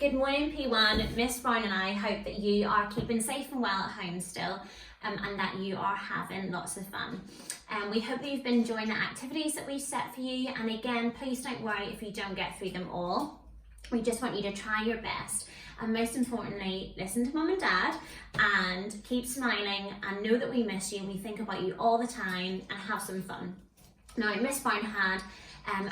Good morning P1, Miss Brown and I hope that you are keeping safe and well at home still and that you are having lots of fun. We hope that you've been enjoying the activities that we've set for you, and again, please don't worry if you don't get through them all. We just want you to try your best, and most importantly, listen to Mum and Dad and keep smiling and know that we miss you and we think about you all the time, and have some fun. Now, Miss Brown had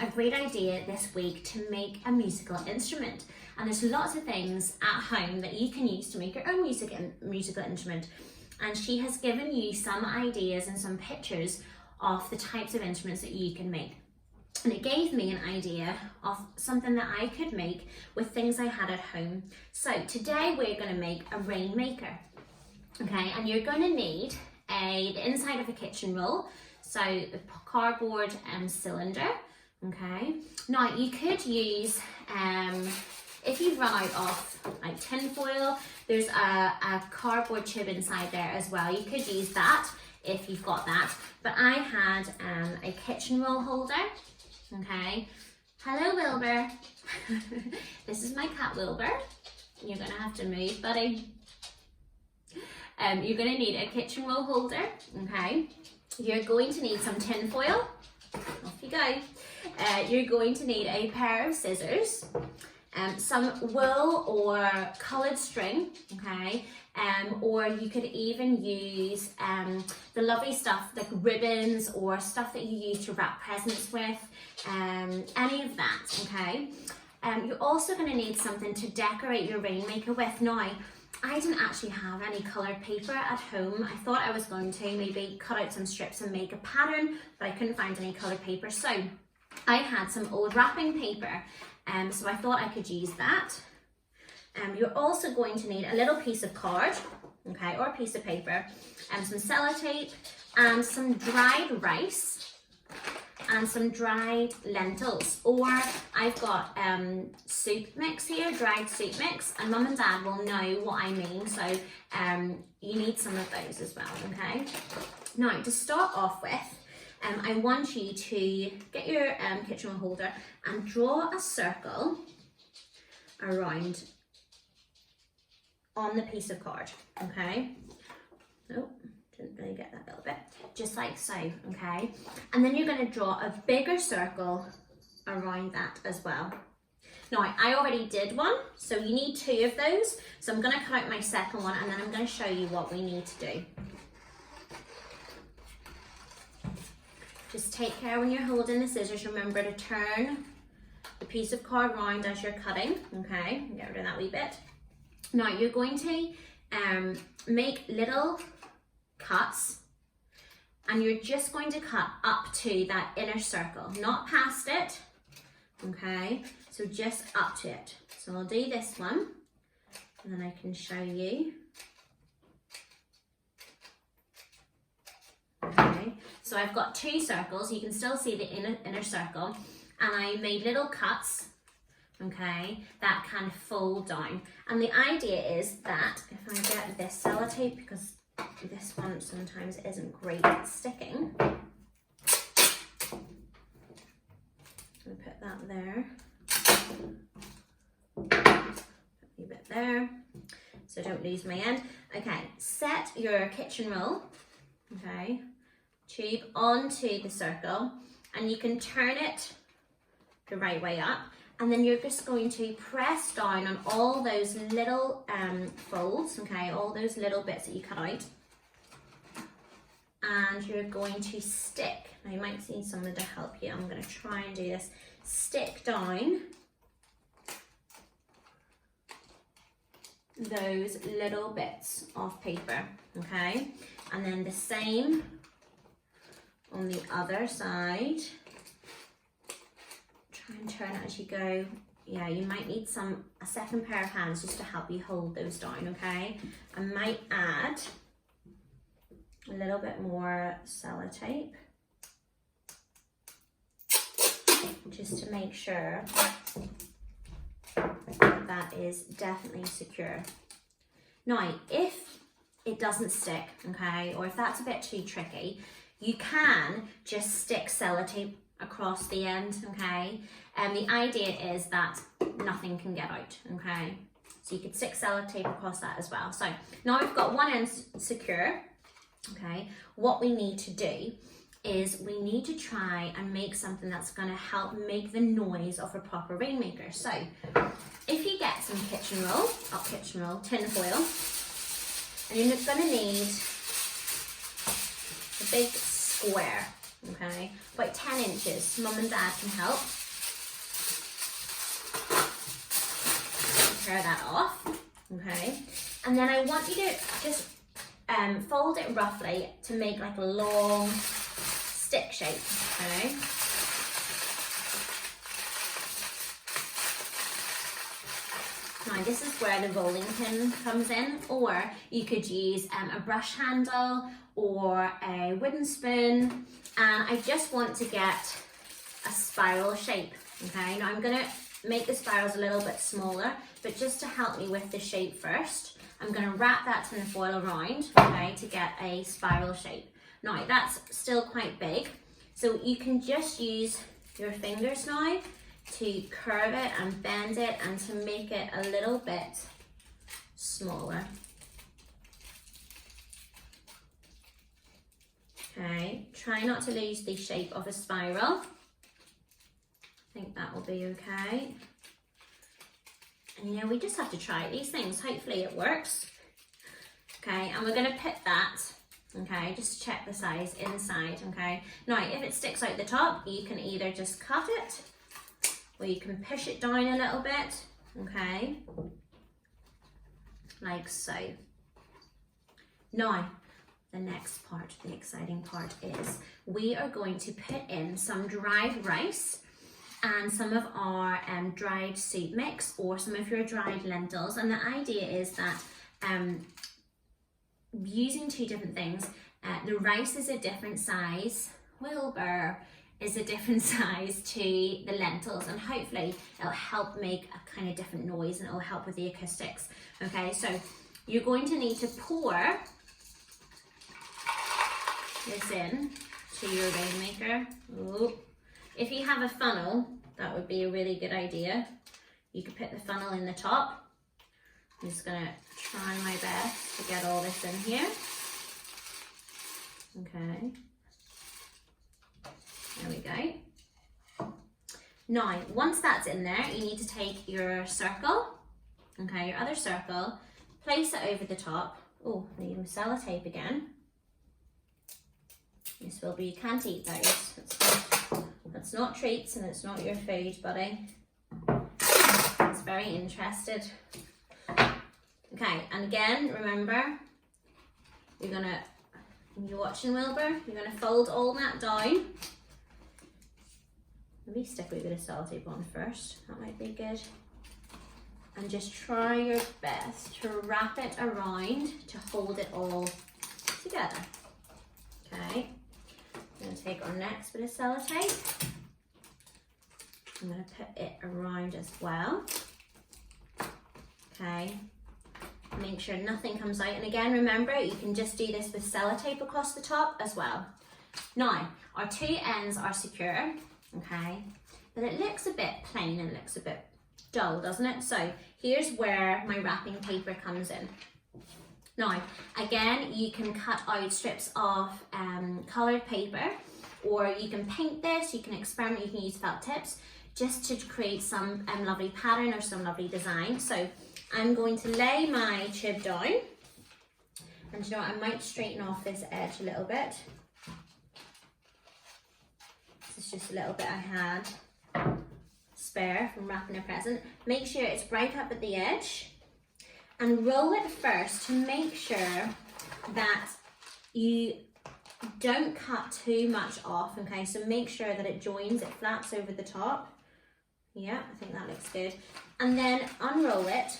a great idea this week to make a musical instrument, and there's lots of things at home that you can use to make your own musical instrument, and she has given you some ideas and some pictures of the types of instruments that you can make. And it gave me an idea of something that I could make with things I had at home. So today we're going to make a rainmaker, okay? And you're going to need the inside of a kitchen roll, so the cardboard cylinder, okay? Now you could use, if you've run out of like tin foil, there's a cardboard tube inside there as well. You could use that if you've got that. But I had a kitchen roll holder, okay? Hello Wilbur. This is my cat Wilbur. You're gonna have to move, buddy. You're gonna need a kitchen roll holder, okay? You're going to need some tin foil. Off you go. You're going to need a pair of scissors, some wool or coloured string, okay? Or you could even use the lovely stuff like ribbons or stuff that you use to wrap presents with, any of that, okay? You're also going to need something to decorate your rainmaker with. Now, I didn't actually have any coloured paper at home. I thought I was going to maybe cut out some strips and make a pattern, but I couldn't find any coloured paper. So I had some old wrapping paper, so I thought I could use that. You're also going to need a little piece of card, okay, or a piece of paper, and some sellotape, and some dried rice, and some dried lentils, or I've got soup mix here, dried soup mix, and Mum and Dad will know what I mean, so you need some of those as well, okay? Now, to start off with, I want you to get your kitchen roll holder and draw a circle around on the piece of card, okay? Oh, didn't really get that little bit. Just like so, okay? And then you're going to draw a bigger circle around that as well. Now, I already did one, so you need two of those. So I'm going to cut out my second one, and then I'm going to show you what we need to do. Just take care when you're holding the scissors. Remember to turn the piece of card round as you're cutting, okay? Get rid of that wee bit. Now, you're going to make little cuts, and you're just going to cut up to that inner circle, not past it, okay? So just up to it. So I'll do this one, and then I can show you. Okay, so I've got two circles. You can still see the inner circle, and I made little cuts, okay, that can fold down. And the idea is that if I get this sellotape, because this one sometimes isn't great at sticking, I'll put that there, put a bit there, so don't lose my end. Okay, set your kitchen roll, okay, tube onto the circle, and you can turn it the right way up, and then you're just going to press down on all those little folds, okay, all those little bits that you cut out, and you're going to stick. Now you might need someone to help you. I'm going to try and do this. Stick down those little bits of paper, okay, and then the same on the other side. Try and turn it as you go. Yeah, you might need a second pair of hands just to help you hold those down, okay? I might add a little bit more sellotape just to make sure that is definitely secure. Now, if it doesn't stick, okay, or if that's a bit too tricky, you can just stick sellotape across the end, okay? And the idea is that nothing can get out, okay? So you could stick sellotape across that as well. So now we've got one end secure, okay? What we need to do is we need to try and make something that's going to help make the noise of a proper rainmaker. So if you get some kitchen roll, tin foil, and you're going to need a big square, okay, about 10 inches. Mum and Dad can help. Tear that off, okay, and then I want you to just fold it roughly to make like a long stick shape, okay. Now this is where the rolling pin comes in, or you could use a brush handle or a wooden spoon, and I just want to get a spiral shape, okay. Now I'm gonna make the spirals a little bit smaller, but just to help me with the shape first, I'm gonna wrap that tin foil around, okay, to get a spiral shape. Now that's still quite big, so you can just use your fingers now to curve it and bend it and to make it a little bit smaller. Okay, try not to lose the shape of a spiral. I think that will be okay. And you know, we just have to try these things. Hopefully it works. Okay, and we're gonna put that, okay, just check the size inside, okay. Now, if it sticks out the top, you can either just cut it, or you can push it down a little bit, okay, like so. Now, the next part, the exciting part is we are going to put in some dried rice and some of our dried soup mix, or some of your dried lentils. And the idea is that using two different things, the rice is a different size, Wilbur is a different size to the lentils, and hopefully it'll help make a kind of different noise and it'll help with the acoustics. Okay, so you're going to need to pour this in to your rainmaker. Ooh. If you have a funnel, that would be a really good idea. You could put the funnel in the top. I'm just gonna try my best to get all this in here. Okay. There we go. Now, once that's in there, you need to take your circle, okay, your other circle, place it over the top. Oh, I need some sellotape again. Miss Wilbur, you can't eat those. That's not treats and it's not your food, buddy. It's very interested. Okay, and again, remember, when you're watching Wilbur, you're gonna fold all that down. Maybe stick a wee bit of sellotape on first, that might be good. And just try your best to wrap it around to hold it all together. Okay, I'm gonna take our next bit of sellotape. I'm gonna put it around as well. Okay, make sure nothing comes out. And again, remember, you can just do this with sellotape across the top as well. Now, our two ends are secure, okay, but it looks a bit plain and looks a bit dull, doesn't it? So here's where my wrapping paper comes in. Now, again, you can cut out strips of coloured paper, or you can paint this, you can experiment, you can use felt tips just to create some lovely pattern or some lovely design. So I'm going to lay my tube down, and you know what, I might straighten off this edge a little bit. This is just a little bit I had spare from wrapping a present. Make sure it's right up at the edge, and roll it first to make sure that you don't cut too much off, okay? So make sure that it joins, it flaps over the top. Yeah, I think that looks good. And then unroll it,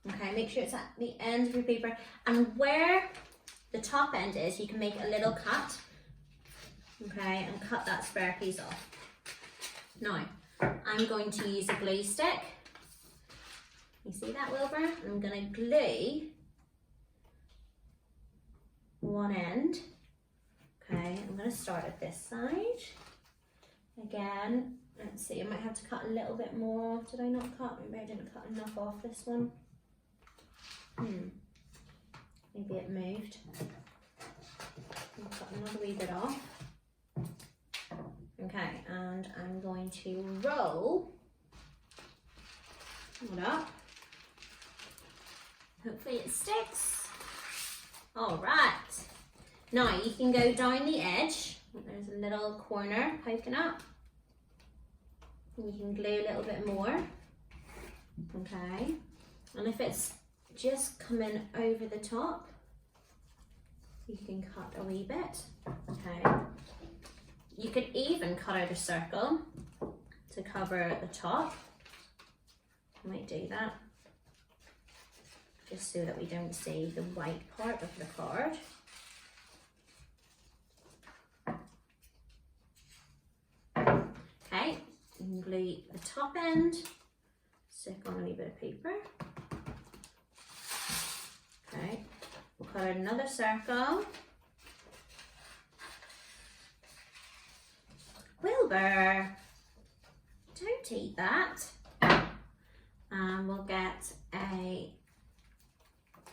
okay? Make sure it's at the end of your paper, and where the top end is, you can make a little cut, okay? And cut that spare piece off. Now, I'm going to use a glue stick. You see that, Wilbur? I'm going to glue one end. Okay, I'm going to start at this side. Again, Let's see, I might have to cut a little bit more. Did I not cut? Maybe I didn't cut enough off this one. Maybe it moved. I'll cut another wee bit off. Okay, and I'm going to roll it up. Hopefully it sticks. All right. Now you can go down the edge. There's a little corner poking up. And you can glue a little bit more. Okay. And if it's just coming over the top, you can cut a wee bit. Okay. You could even cut out a circle to cover the top. I might do that, just so that we don't see the white part of the card. Okay, you can glue the top end, stick on a wee bit of paper. Okay, we'll cut out another circle. Wilbur, don't eat that. And we'll get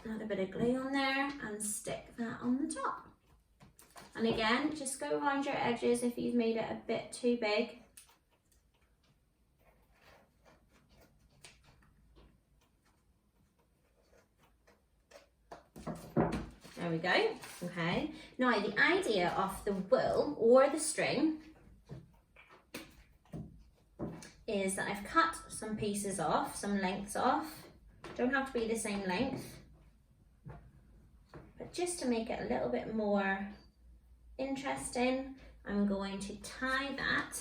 another bit of glue on there and stick that on the top. And again, just go around your edges if you've made it a bit too big. There we go. Okay. Now the idea of the wool or the string is that I've cut some pieces off, some lengths off. Don't have to be the same length, but just to make it a little bit more interesting, I'm going to tie that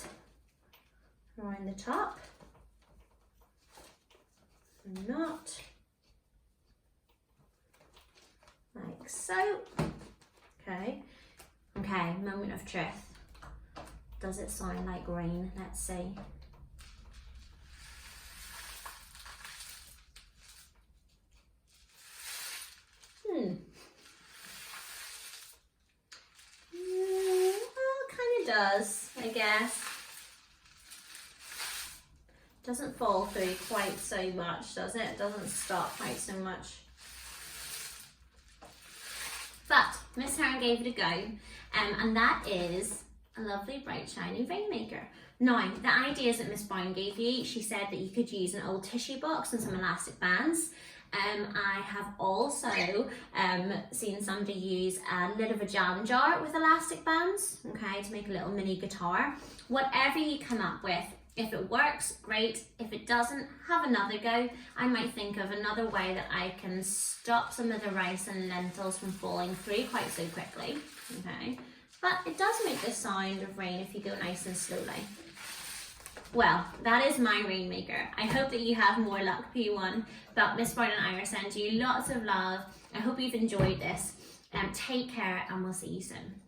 around the top. A knot, like so. Okay, moment of truth. Does it sound like rain? Let's see. Does, I guess. Doesn't fall through quite so much, does it? It doesn't stop quite so much. But Miss Heron gave it a go, and that is a lovely bright shiny rainmaker. Now, the ideas that Miss Brown gave you, she said that you could use an old tissue box and some elastic bands. I have also seen somebody use a lid of a jam jar with elastic bands, okay, to make a little mini guitar. Whatever you come up with, if it works, great. If it doesn't, have another go. I might think of another way that I can stop some of the rice and lentils from falling through quite so quickly, okay. But it does make the sound of rain if you go nice and slowly. Well, that is my rainmaker. I hope that you have more luck, P1. But Miss Brown and I are sending you lots of love. I hope you've enjoyed this. Take care and we'll see you soon.